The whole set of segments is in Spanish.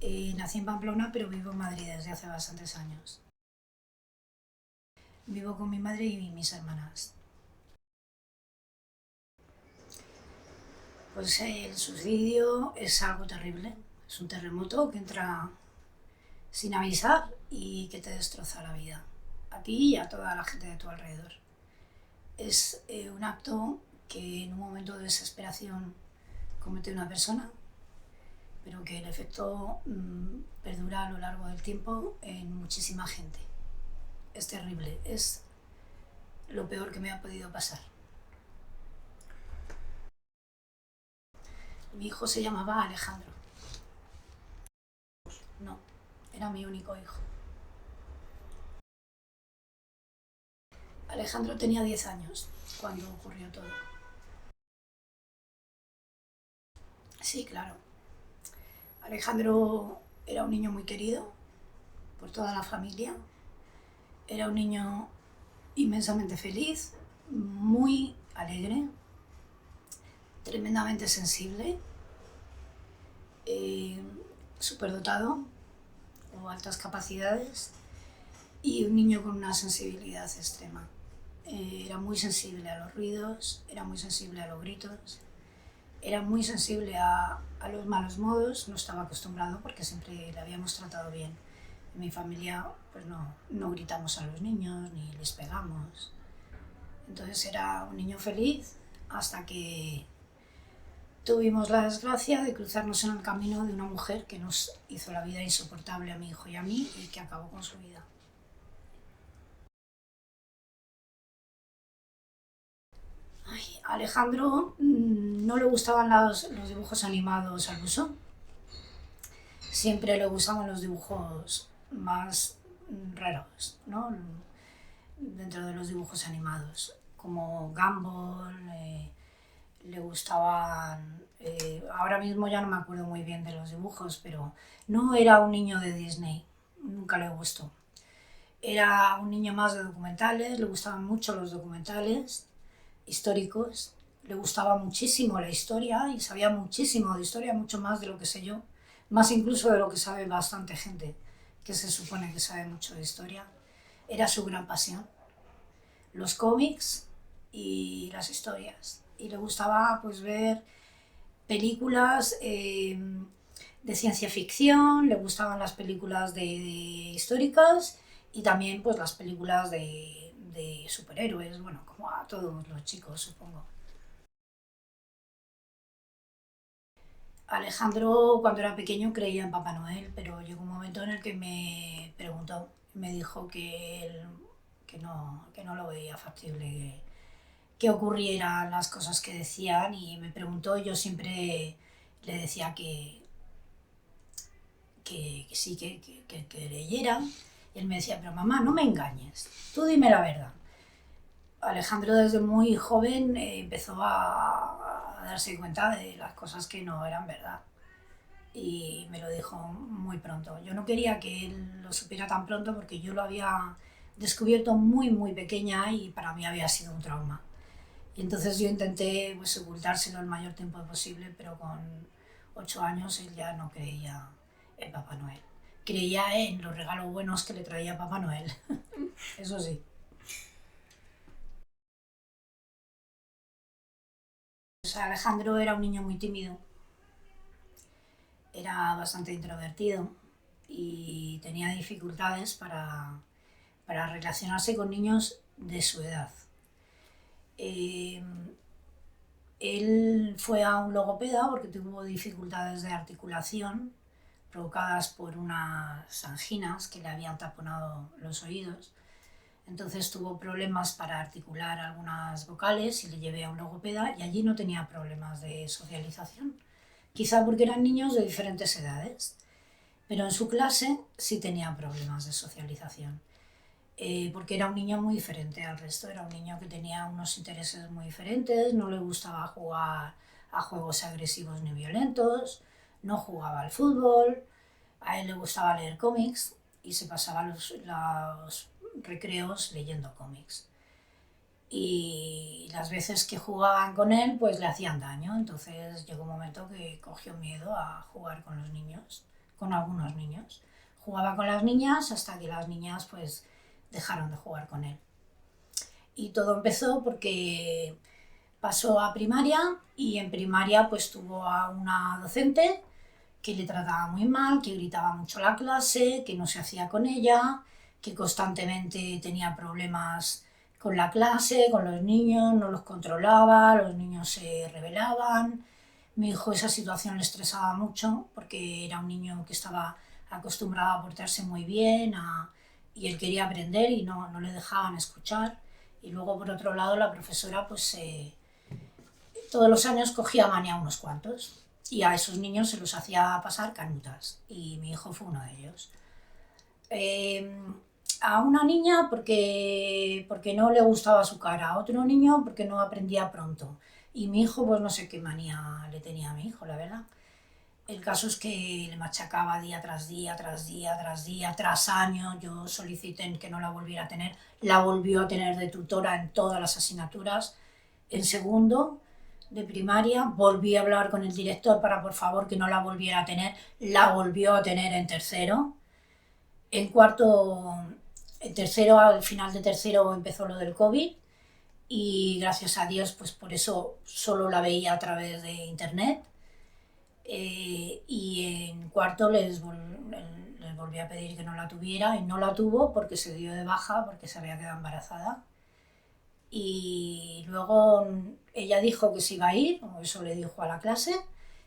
Nací en Pamplona, pero vivo en Madrid desde hace bastantes años. Vivo con mi madre y mis hermanas. Pues el suicidio es algo terrible. Es un terremoto que entra sin avisar y que te destroza la vida. A ti y a toda la gente de tu alrededor. Es un acto que en un momento de desesperación comete una persona, pero que el efecto perdura a lo largo del tiempo en muchísima gente. Es terrible, es lo peor que me ha podido pasar. Mi hijo se llamaba Alejandro. No, era mi único hijo. Alejandro tenía 10 años cuando ocurrió todo. Sí, claro. Alejandro era un niño muy querido por toda la familia. Era un niño inmensamente feliz, muy alegre, tremendamente sensible, eh, superdotado o altas capacidades y un niño con una sensibilidad extrema. Era muy sensible a los ruidos, era muy sensible a los gritos, era muy sensible a los malos modos, no estaba acostumbrado porque siempre le habíamos tratado bien. En mi familia pues no gritamos a los niños ni les pegamos. Entonces era un niño feliz hasta que tuvimos la desgracia de cruzarnos en el camino de una mujer que nos hizo la vida insoportable a mi hijo y a mí y que acabó con su vida. Ay, a Alejandro no le gustaban los dibujos animados al uso. Siempre le gustaban los dibujos más raros, ¿no? Dentro de los dibujos animados, como Gumball, le gustaban... ahora mismo ya no me acuerdo muy bien de los dibujos, pero no era un niño de Disney, nunca le gustó. Era un niño más de documentales, le gustaban mucho los documentales históricos, le gustaba muchísimo la historia y sabía muchísimo de historia, mucho más de lo que sé yo, más incluso de lo que sabe bastante gente que se supone que sabe mucho de historia. Era su gran pasión, los cómics y las historias. Y le gustaba pues ver películas de ciencia ficción, le gustaban las películas de históricas y también pues las películas de superhéroes, bueno, como a todos los chicos supongo. Alejandro cuando era pequeño creía en Papá Noel, pero llegó un momento en el que me preguntó, me dijo que no lo veía factible que ocurrieran las cosas que decían y me preguntó, yo siempre le decía que sí, que leyera. Y él me decía, pero mamá, no me engañes, tú dime la verdad. Alejandro desde muy joven empezó a darse cuenta de las cosas que no eran verdad. Y me lo dijo muy pronto. Yo no quería que él lo supiera tan pronto porque yo lo había descubierto muy pequeña y para mí había sido un trauma. Y entonces yo intenté pues, ocultárselo el mayor tiempo posible, pero con 8 años él ya no creía en Papá Noel. Creía en los regalos buenos que le traía Papá Noel, eso sí. Pues Alejandro era un niño muy tímido, era bastante introvertido y tenía dificultades para relacionarse con niños de su edad. Eh, Él fue a un logopeda porque tuvo dificultades de articulación provocadas por unas anginas que le habían taponado los oídos. Entonces tuvo problemas para articular algunas vocales y le llevé a un logopeda y allí no tenía problemas de socialización. Quizá porque eran niños de diferentes edades, pero en su clase sí tenía problemas de socialización. Porque era un niño muy diferente al resto, era un niño que tenía unos intereses muy diferentes, no le gustaba jugar a juegos agresivos ni violentos, no jugaba al fútbol, a él le gustaba leer cómics y se pasaba los recreos leyendo cómics. Y las veces que jugaban con él, pues le hacían daño. Entonces llegó un momento que cogió miedo a jugar con los niños, con algunos niños. Jugaba con las niñas hasta que las niñas pues dejaron de jugar con él. Y todo empezó porque pasó a primaria y en primaria pues tuvo a una docente que le trataba muy mal, que gritaba mucho la clase, que no se hacía con ella, que constantemente tenía problemas con la clase, con los niños, no los controlaba, los niños se rebelaban. Mi hijo esa situación le estresaba mucho porque era un niño que estaba acostumbrado a portarse muy bien y él quería aprender y no le dejaban escuchar. Y luego por otro lado la profesora pues todos los años cogía manía a unos cuantos y a esos niños se los hacía pasar canutas y mi hijo fue uno de ellos. A una niña porque no le gustaba su cara, a otro niño porque no aprendía pronto y mi hijo pues no sé qué manía le tenía a mi hijo, la verdad. El caso es que le machacaba día tras día, tras día, tras día, tras año. Yo solicité que no la volviera a tener. La volvió a tener de tutora en todas las asignaturas. En segundo de primaria volví a hablar con el director para por favor que no la volviera a tener. La volvió a tener en tercero. En cuarto, en tercero, al final de tercero empezó lo del COVID y gracias a Dios pues por eso solo la veía a través de internet. Y en cuarto les volví a pedir que no la tuviera y no la tuvo porque se dio de baja porque se había quedado embarazada. Y luego ella dijo que se iba a ir, o eso le dijo a la clase.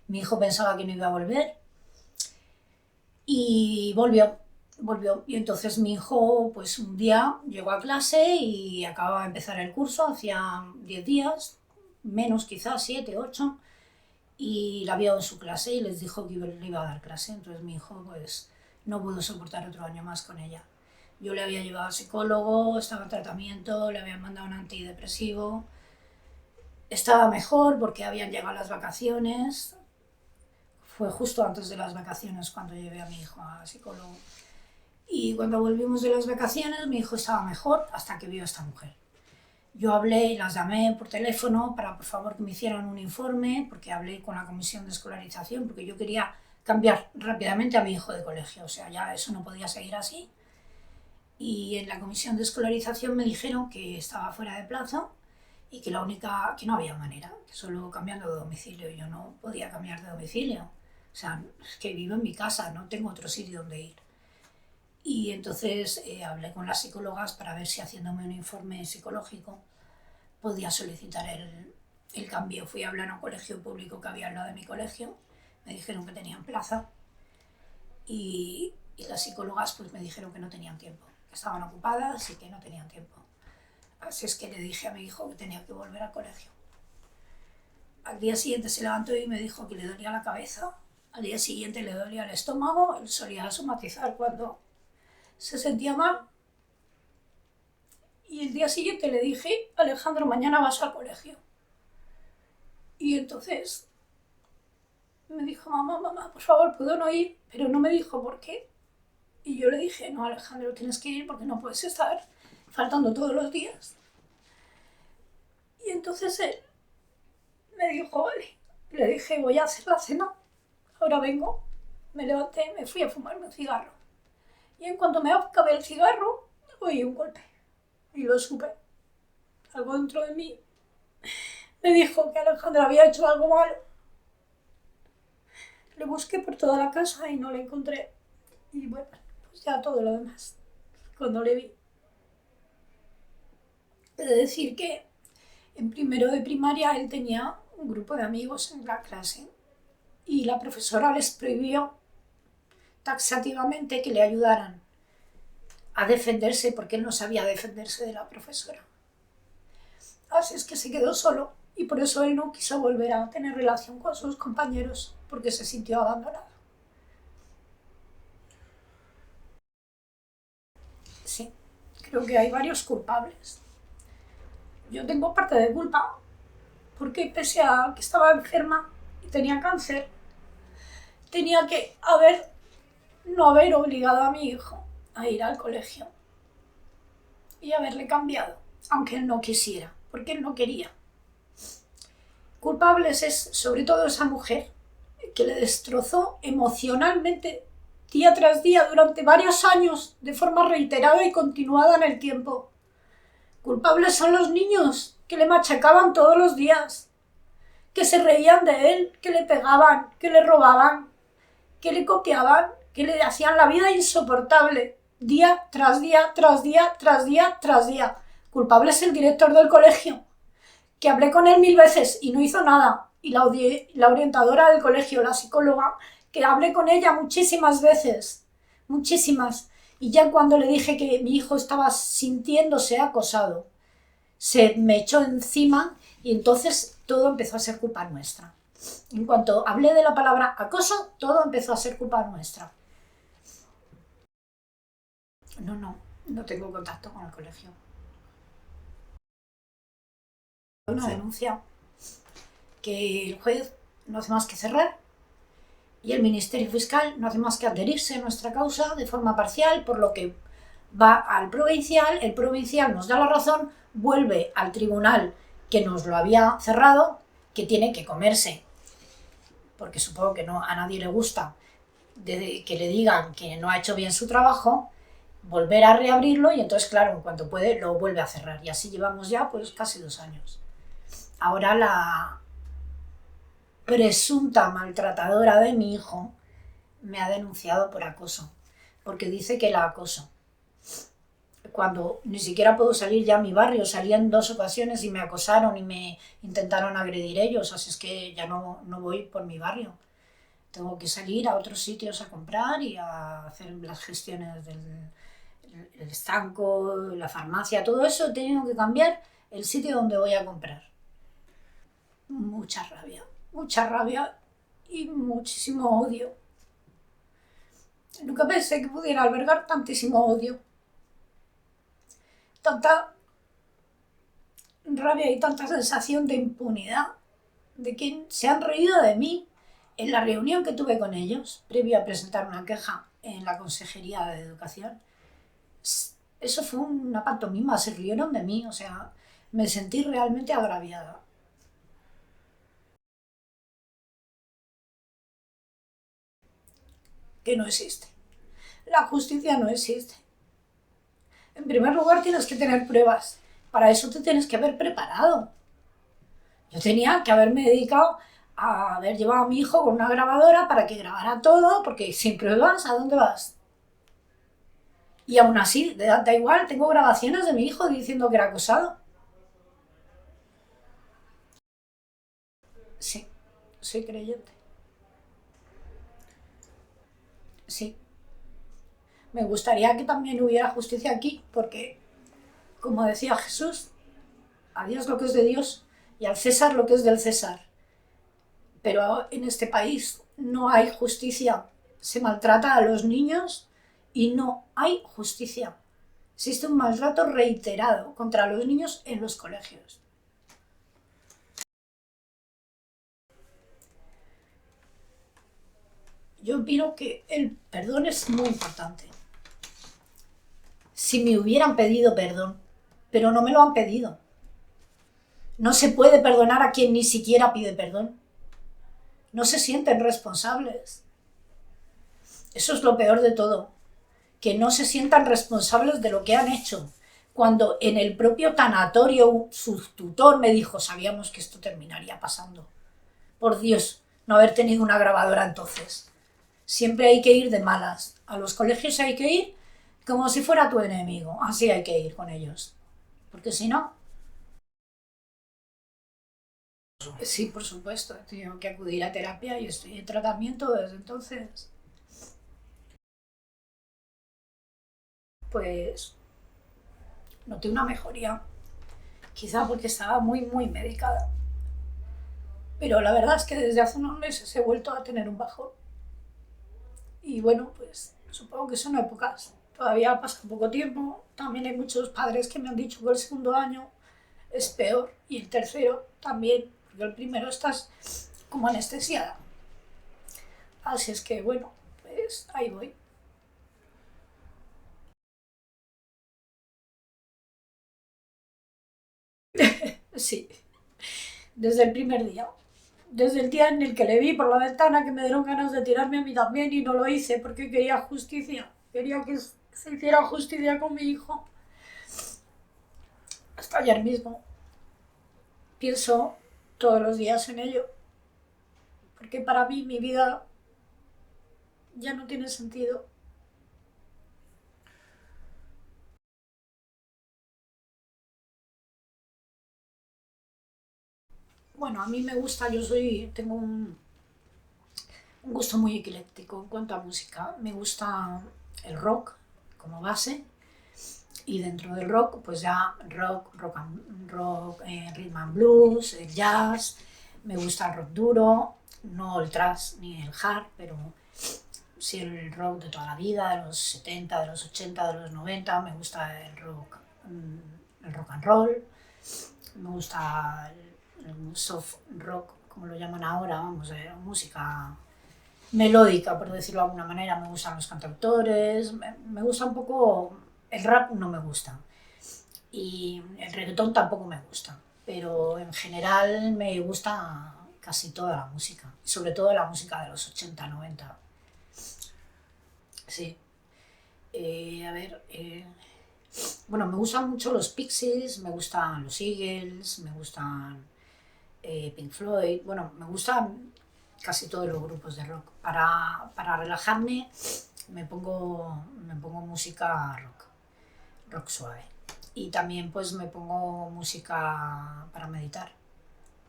Mi hijo pensaba que no iba a volver y volvió. Y entonces mi hijo pues un día llegó a clase y acababa de empezar el curso, hacía 10 días, menos quizás, 7, 8, y la vio en su clase y les dijo que le iba a dar clase. Entonces mi hijo pues no pudo soportar otro año más con ella. Yo le había llevado al psicólogo, estaba en tratamiento, le habían mandado un antidepresivo, estaba mejor porque habían llegado las vacaciones. Fue justo antes de las vacaciones cuando llevé a mi hijo al psicólogo. Y cuando volvimos de las vacaciones mi hijo estaba mejor hasta que vio a esta mujer. Yo hablé y las llamé por teléfono para por favor que me hicieran un informe, porque hablé con la comisión de escolarización, porque yo quería cambiar rápidamente a mi hijo de colegio, o sea, ya eso no podía seguir así. Y en la comisión de escolarización me dijeron que estaba fuera de plazo y que que no había manera, que solo cambiando de domicilio. Yo no podía cambiar de domicilio, o sea, es que vivo en mi casa, no tengo otro sitio donde ir. Y entonces hablé con las psicólogas para ver si haciéndome un informe psicológico podía solicitar el cambio. Fui a hablar a un colegio público que había al lado de mi colegio, me dijeron que tenían plaza y las psicólogas pues me dijeron que no tenían tiempo, que estaban ocupadas y que no tenían tiempo. Así es que le dije a mi hijo que tenía que volver al colegio. Al día siguiente se levantó y me dijo que le dolía la cabeza, al día siguiente le dolía el estómago, él solía somatizar cuando se sentía mal. Y el día siguiente le dije, Alejandro, mañana vas al colegio. Y entonces me dijo, mamá, por favor, ¿puedo no ir? Pero no me dijo por qué. Y yo le dije, no, Alejandro, tienes que ir porque no puedes estar faltando todos los días. Y entonces él me dijo, vale. Le dije, voy a hacer la cena, ahora vengo. Me levanté, me fui a fumarme un cigarro. Y en cuanto me acabé el cigarro, oí un golpe. Y lo supe. Algo dentro de mí me dijo que Alejandra había hecho algo malo. Le busqué por toda la casa y no le encontré. Y bueno, pues ya todo lo demás, cuando le vi. He de decir que en primero de primaria él tenía un grupo de amigos en la clase y la profesora les prohibió taxativamente que le ayudaran a defenderse porque él no sabía defenderse de la profesora. Así es que se quedó solo y por eso él no quiso volver a tener relación con sus compañeros porque se sintió abandonado. Sí, creo que hay varios culpables. Yo tengo parte de culpa porque pese a que estaba enferma y tenía cáncer, tenía que no haber obligado a mi hijo a ir al colegio y haberle cambiado, aunque él no quisiera, porque él no quería. Culpables es sobre todo esa mujer que le destrozó emocionalmente día tras día, durante varios años, de forma reiterada y continuada en el tiempo. Culpables son los niños, que le machacaban todos los días, que se reían de él, que le pegaban, que le robaban, que le copiaban, que le hacían la vida insoportable, día tras día, tras día, tras día, tras día. Culpable es el director del colegio, que hablé con él 1000 veces y no hizo nada, y la orientadora del colegio, la psicóloga, que hablé con ella muchísimas veces, muchísimas, y ya cuando le dije que mi hijo estaba sintiéndose acosado, se me echó encima y entonces todo empezó a ser culpa nuestra. En cuanto hablé de la palabra acoso, todo empezó a ser culpa nuestra. No tengo contacto con el colegio. Una denuncia que el juez no hace más que cerrar y el Ministerio Fiscal no hace más que adherirse a nuestra causa de forma parcial, por lo que va al provincial, el provincial nos da la razón, vuelve al tribunal que nos lo había cerrado, que tiene que comerse, porque supongo que no, a nadie le gusta que le digan que no ha hecho bien su trabajo, volver a reabrirlo y entonces, claro, en cuanto puede lo vuelve a cerrar. Y así llevamos ya pues casi 2 años. Ahora la presunta maltratadora de mi hijo me ha denunciado por acoso, porque dice que la acoso. Cuando ni siquiera puedo salir ya a mi barrio, salí en 2 ocasiones y me acosaron y me intentaron agredir ellos, así es que ya no voy por mi barrio. Tengo que salir a otros sitios a comprar y a hacer las gestiones del el estanco, la farmacia, todo eso. He tenido que cambiar el sitio donde voy a comprar. Mucha rabia y muchísimo odio. Nunca pensé que pudiera albergar tantísimo odio, tanta rabia y tanta sensación de impunidad, de que se han reído de mí en la reunión que tuve con ellos, previo a presentar una queja en la Consejería de Educación. Eso fue una pantomima, se rieron de mí, o sea, me sentí realmente agraviada. Que no existe. La justicia no existe. En primer lugar tienes que tener pruebas. Para eso te tienes que haber preparado. Yo tenía que haberme dedicado a haber llevado a mi hijo con una grabadora para que grabara todo, porque sin pruebas, ¿a dónde vas? Y aún así, da igual, tengo grabaciones de mi hijo diciendo que era acosado. Sí, soy creyente. Sí. Me gustaría que también hubiera justicia aquí, porque, como decía Jesús, a Dios lo que es de Dios y al César lo que es del César. Pero en este país no hay justicia. Se maltrata a los niños y no hay justicia. Existe un maltrato reiterado contra los niños en los colegios. Yo opino que el perdón es muy importante. Si me hubieran pedido perdón, pero no me lo han pedido. No se puede perdonar a quien ni siquiera pide perdón. No se sienten responsables. Eso es lo peor de todo, que no se sientan responsables de lo que han hecho. Cuando en el propio tanatorio su tutor me dijo, sabíamos que esto terminaría pasando. Por Dios, no haber tenido una grabadora entonces. Siempre hay que ir de malas. A los colegios hay que ir como si fuera tu enemigo. Así hay que ir con ellos. Porque si no... Sí, por supuesto. Tengo que acudir a terapia y estoy en tratamiento desde entonces. Pues noté una mejoría. Quizá porque estaba muy medicada. Pero la verdad es que desde hace unos meses he vuelto a tener un bajón. Y bueno, pues supongo que son épocas. Todavía pasa poco tiempo. También hay muchos padres que me han dicho que el segundo año es peor y el tercero también, porque el primero estás como anestesiada. Así es que bueno, pues ahí voy. Sí, desde el primer día. desde el día en el que le vi por la ventana que me dieron ganas de tirarme a mí también y no lo hice porque quería justicia, quería que se hiciera justicia con mi hijo. Hasta ayer mismo pienso todos los días en ello, porque para mí mi vida ya no tiene sentido. Bueno, a mí me gusta, tengo un gusto muy ecléctico en cuanto a música. Me gusta el rock como base y dentro del rock, pues ya rhythm and blues, el jazz. Me gusta el rock duro, no el thrash ni el hard, pero sí el rock de toda la vida, de los 70, de los 80, de los 90. Me gusta el rock and roll. Me gusta el soft rock, como lo llaman ahora, vamos, música melódica, por decirlo de alguna manera. Me gustan los cantautores, me gusta un poco, el rap no me gusta y el reggaetón tampoco me gusta, pero en general me gusta casi toda la música, sobre todo la música de los 80, 90. Sí. A ver, bueno, me gustan mucho los Pixies, me gustan los Eagles, me gustan Pink Floyd, bueno, me gustan casi todos los grupos de rock. Para relajarme me pongo música rock suave. Y también pues me pongo música para meditar,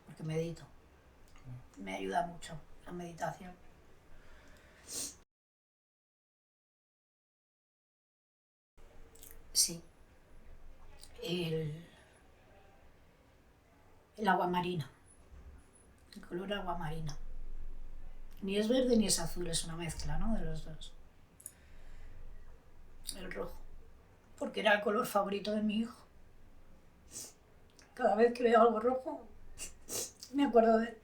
porque medito. Me ayuda mucho la meditación. Sí, el, el agua marina, el color agua marina. Ni es verde ni es azul, es una mezcla, ¿no? De los dos. El rojo, porque era el color favorito de mi hijo. Cada vez que veo algo rojo, me acuerdo de él.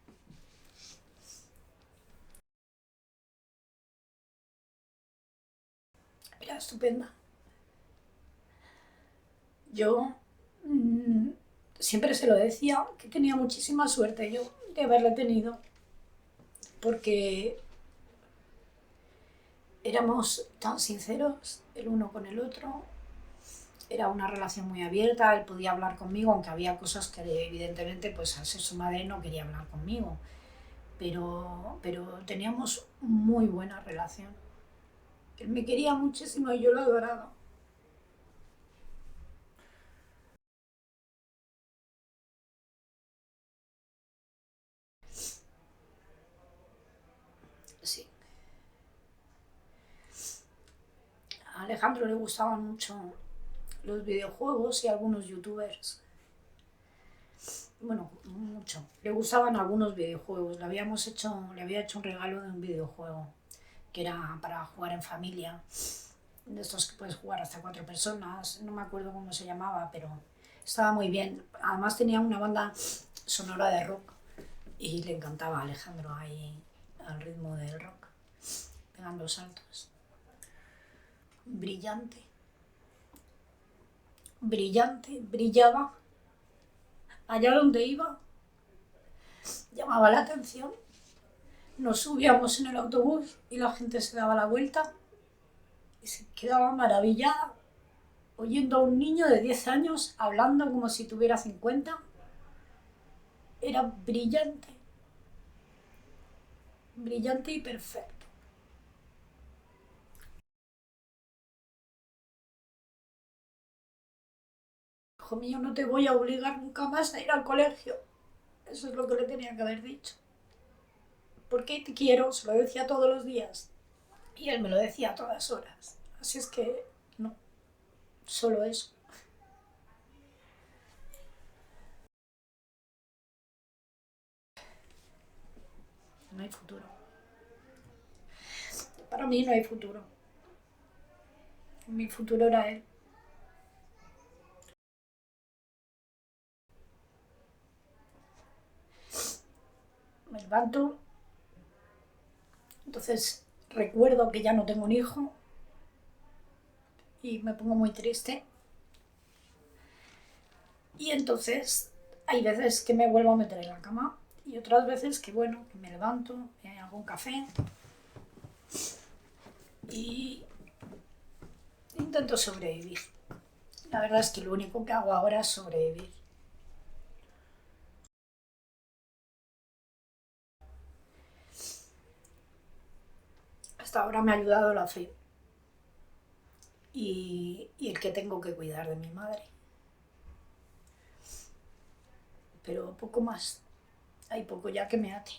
Era estupenda. Yo siempre se lo decía que tenía muchísima suerte yo de haberle tenido, porque éramos tan sinceros el uno con el otro, era una relación muy abierta, él podía hablar conmigo, aunque había cosas que evidentemente pues al ser su madre no quería hablar conmigo, pero teníamos muy buena relación. Él me quería muchísimo y yo lo adoraba. Sí. A Alejandro le gustaban mucho los videojuegos y algunos youtubers. Bueno, mucho. Le gustaban algunos videojuegos. Le había hecho un regalo de un videojuego que era para jugar en familia. De estos que puedes jugar hasta 4 personas. No me acuerdo cómo se llamaba, pero estaba muy bien. Además tenía una banda sonora de rock y le encantaba a Alejandro ahí al ritmo del rock, pegando saltos. Brillante, brillante, brillaba. Allá donde iba, llamaba la atención. Nos subíamos en el autobús y la gente se daba la vuelta y se quedaba maravillada oyendo a un niño de 10 años hablando como si tuviera 50. Era brillante, brillante y perfecto. Hijo mío, no te voy a obligar nunca más a ir al colegio. Eso es lo que le tenía que haber dicho. Porque te quiero, se lo decía todos los días. Y él me lo decía a todas horas. Así es que no, solo eso. No hay futuro. Para mí no hay futuro. Mi futuro era él. Me levanto, entonces recuerdo que ya no tengo un hijo y me pongo muy triste. Y entonces hay veces que me vuelvo a meter en la cama Y otras veces que, bueno, que me levanto, me hago un café y intento sobrevivir. La verdad es que lo único que hago ahora es sobrevivir. Hasta ahora me ha ayudado la fe y el que tengo que cuidar de mi madre. Pero poco más. Hay poco ya que me ate.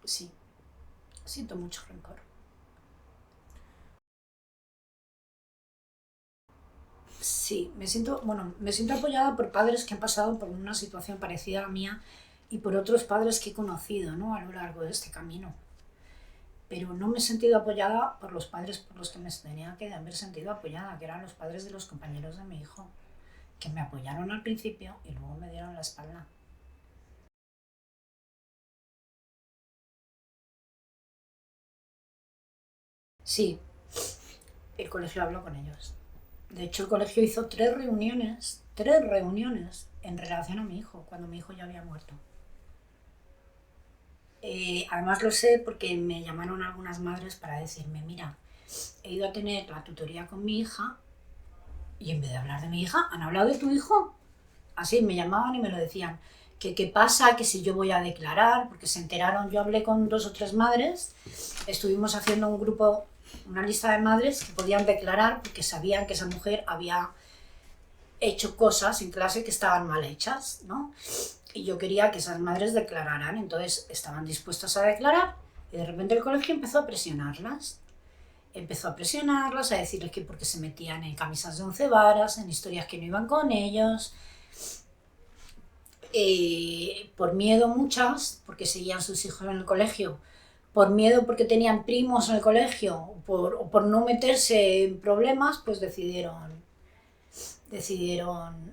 Sí, siento mucho rencor. Sí, me siento apoyada por padres que han pasado por una situación parecida a la mía y por otros padres que he conocido, ¿no? A lo largo de este camino. Pero no me he sentido apoyada por los padres por los que me tenía que haber sentido apoyada, que eran los padres de los compañeros de mi hijo, que me apoyaron al principio y luego me dieron la espalda. Sí, el colegio habló con ellos. De hecho, el colegio hizo tres reuniones en relación a mi hijo, cuando mi hijo ya había muerto. Además lo sé porque me llamaron algunas madres para decirme, mira, he ido a tener la tutoría con mi hija y en vez de hablar de mi hija, han hablado de tu hijo. Así me llamaban y me lo decían. Que qué pasa, que si yo voy a declarar, porque se enteraron, yo hablé con 2 o 3 madres, estuvimos haciendo un grupo, una lista de madres que podían declarar porque sabían que esa mujer había hecho cosas en clase que estaban mal hechas, ¿no? Y yo quería que esas madres declararan, entonces estaban dispuestas a declarar y de repente el colegio empezó a presionarlas. Empezó a presionarlas, a decirles que porque se metían en camisas de 11 varas, en historias que no iban con ellos, por miedo muchas, porque seguían sus hijos en el colegio, por miedo porque tenían primos en el colegio, o por no meterse en problemas, pues decidieron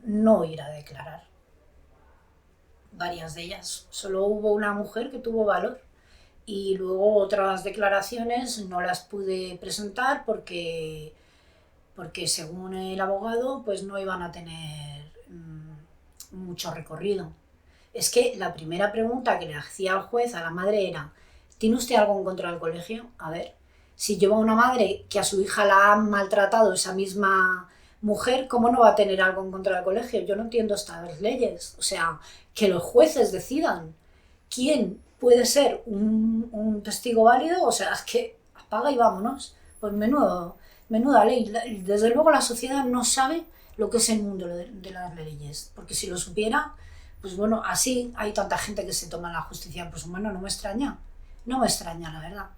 no ir a declarar. Varias de ellas. Solo hubo una mujer que tuvo valor y luego otras declaraciones no las pude presentar porque según el abogado pues no iban a tener mucho recorrido. Es que la primera pregunta que le hacía al juez a la madre era, ¿tiene usted algo en contra del colegio? A ver, si lleva una madre que a su hija la ha maltratado esa misma mujer, ¿cómo no va a tener algo en contra del colegio? Yo no entiendo estas leyes. O sea, que los jueces decidan quién puede ser un testigo válido, o sea, es que apaga y vámonos. Pues menuda ley. Desde luego la sociedad no sabe lo que es el mundo de las leyes, porque si lo supiera, pues bueno, así hay tanta gente que se toma la justicia por su mano, no me extraña la verdad.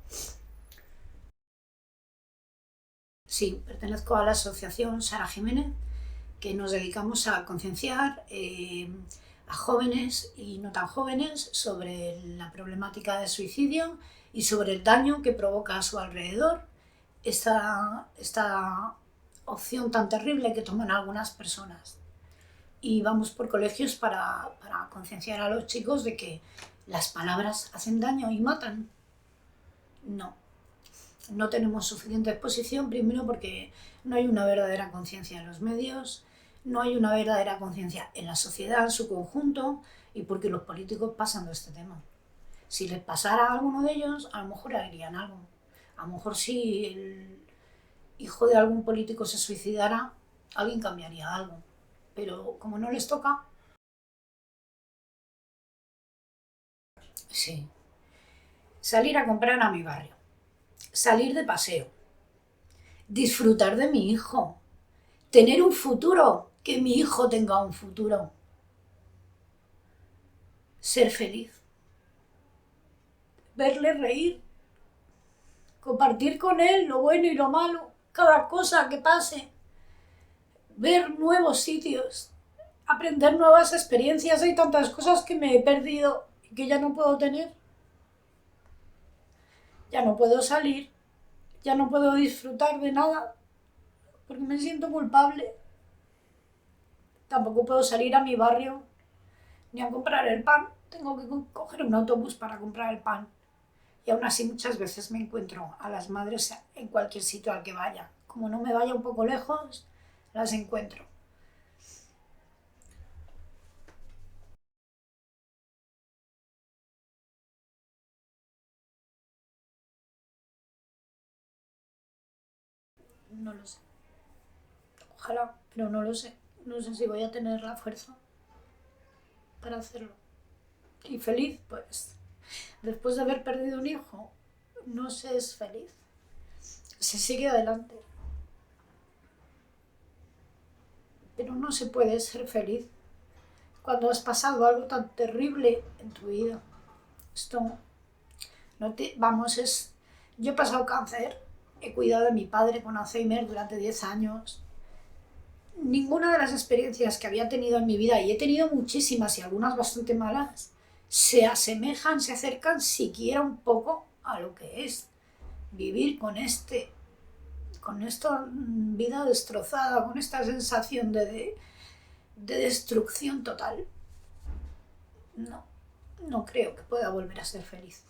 Sí, pertenezco a la asociación Sara Jiménez, que nos dedicamos a concienciar a jóvenes y no tan jóvenes sobre la problemática del suicidio y sobre el daño que provoca a su alrededor esta opción tan terrible que toman algunas personas. Y vamos por colegios para concienciar a los chicos de que las palabras hacen daño y matan. No, no tenemos suficiente exposición, primero porque no hay una verdadera conciencia en los medios, no hay una verdadera conciencia en la sociedad en su conjunto y porque los políticos pasan de este tema. Si les pasara a alguno de ellos, a lo mejor harían algo. A lo mejor si el hijo de algún político se suicidara, alguien cambiaría algo. Pero como no les toca, sí. Salir a comprar a mi barrio, salir de paseo, disfrutar de mi hijo, tener un futuro, que mi hijo tenga un futuro, ser feliz, verle reír, compartir con él lo bueno y lo malo, cada cosa que pase, ver nuevos sitios, aprender nuevas experiencias. Hay tantas cosas que me he perdido y que ya no puedo tener. Ya no puedo salir, ya no puedo disfrutar de nada porque me siento culpable. Tampoco puedo salir a mi barrio ni a comprar el pan. Tengo que coger un autobús para comprar el pan. Y aún así muchas veces me encuentro a las madres en cualquier sitio al que vaya. Como no me vaya un poco lejos, las encuentro. no lo sé. Ojalá, pero no lo sé. No sé si voy a tener la fuerza para hacerlo. Y feliz, pues, después de haber perdido un hijo, no se es feliz. Se sigue adelante. Pero no se puede ser feliz cuando has pasado algo tan terrible en tu vida. Esto, no te, vamos, es... Yo he pasado cáncer, he cuidado de mi padre con Alzheimer durante 10 años. Ninguna de las experiencias que había tenido en mi vida, y he tenido muchísimas y algunas bastante malas, se asemejan, se acercan siquiera un poco a lo que es vivir con esta vida destrozada, con esta sensación de destrucción total. No, no creo que pueda volver a ser feliz.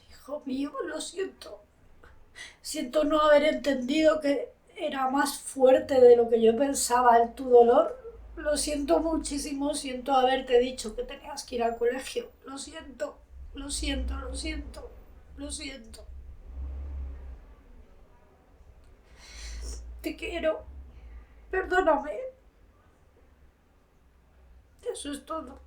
Hijo mío, lo siento. Siento no haber entendido que era más fuerte de lo que yo pensaba el tu dolor. Lo siento muchísimo, siento haberte dicho que tenías que ir al colegio. Lo siento, lo siento, lo siento, lo siento. Te quiero. Perdóname. Eso es todo.